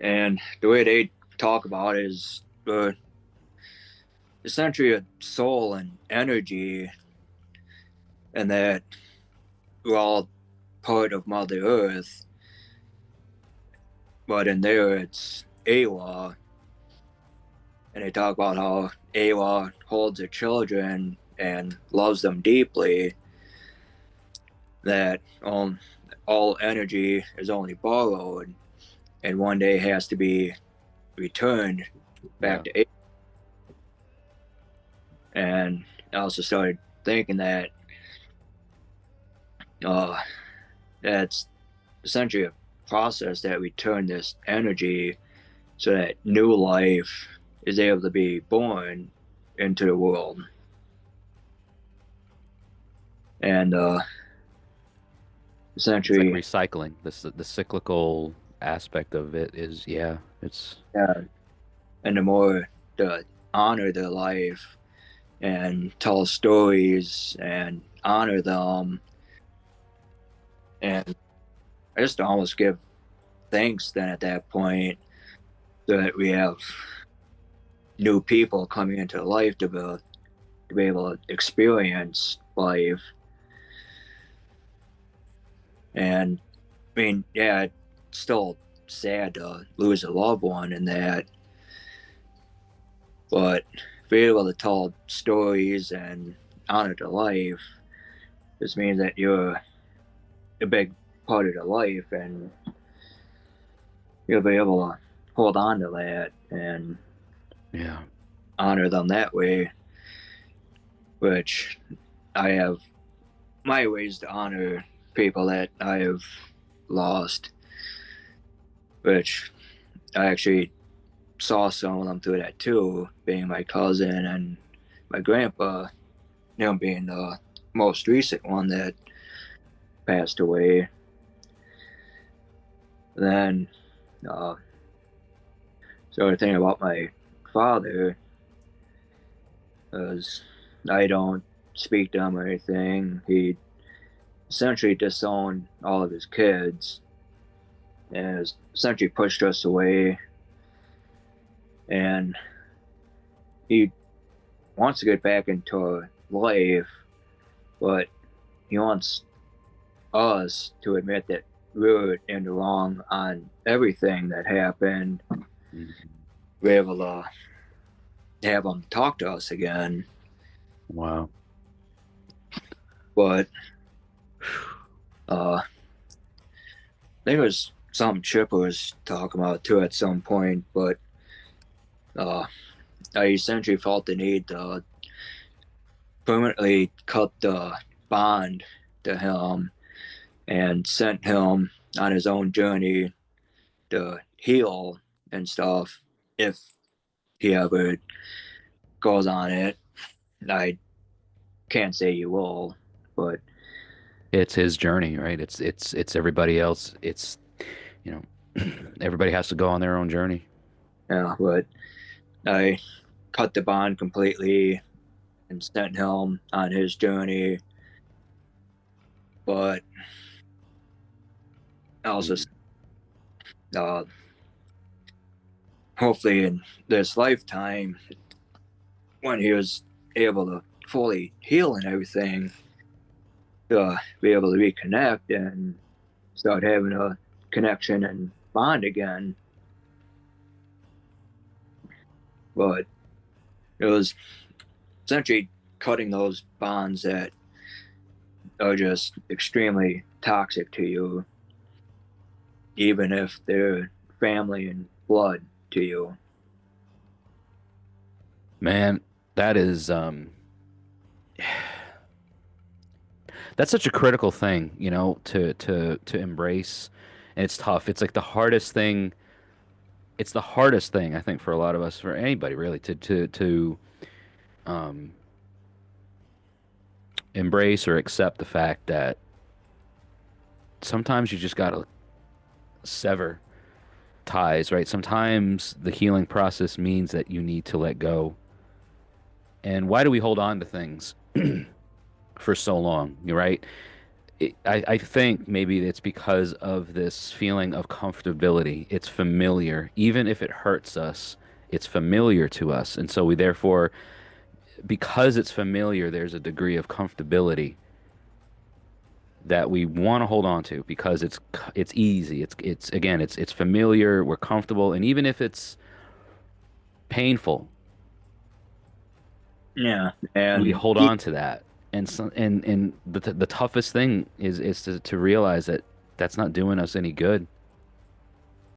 And the way they talk about it is essentially a soul and energy, and that we're all part of Mother Earth, but in there it's Awa, and they talk about how Awa holds her children and loves them deeply, that all energy is only borrowed and one day has to be returned Yeah. back to Awa. And I also started thinking that uh, that's essentially a process that we turn this energy so that new life is able to be born into the world. And It's like essentially, recycling. The cyclical aspect of it is, yeah, it's yeah, and the more to honor their life and tell stories and honor them, and I just almost give thanks then at that point that we have new people coming into life to be able to experience life. And I mean, yeah, it's still sad to lose a loved one and that, but being able to tell stories and honor the life just means that you're a big part of the life, and you'll be able to hold on to that and yeah. honor them that way, which I have my ways to honor people that I have lost, which I actually saw some of them through that too, being my cousin and my grandpa, being the most recent one that passed away. Then, uh, started thinking about my father, because I don't speak to him or anything. He essentially disowned all of his kids and has essentially pushed us away. And he wants to get back into life, but he wants us to admit that we were in the wrong on everything that happened. Mhm. We're able to have him talk to us again. Wow. But I think it was some Chip was talking about too at some point, but uh, I essentially felt the need to permanently cut the bond to him and sent him on his own journey to heal and stuff if he ever goes on it. I can't say he will, but It's his journey, right? It's everybody else. It's, you know, everybody has to go on their own journey. yeah, but I cut the bond completely and sent him on his journey. But also, Mhm. uh, hopefully, in this lifetime, when he was able to fully heal and everything, to be able to reconnect and start having a connection and bond again. But it was essentially cutting those bonds that are just extremely toxic to you, even if they're family and blood to you. Man, that is that's such a critical thing, to embrace. And it's tough. It's like the hardest thing. It's the hardest thing, I think, for a lot of us, for anybody really, to um, embrace or accept the fact that sometimes you just gotta sever ties, right? Sometimes the healing process means that you need to let go. And why do we hold on to things for so long? You're right. I think maybe it's because of this feeling of comfortability. It's familiar. Even if it hurts us, it's familiar to us. And so we therefore, because it's familiar, there's a degree of comfortability that we want to hold on to because it's easy. It's again, it's familiar, we're comfortable, and even if it's painful, Yeah, we and hold on to that. And so, and the toughest thing is to realize that that's not doing us any good.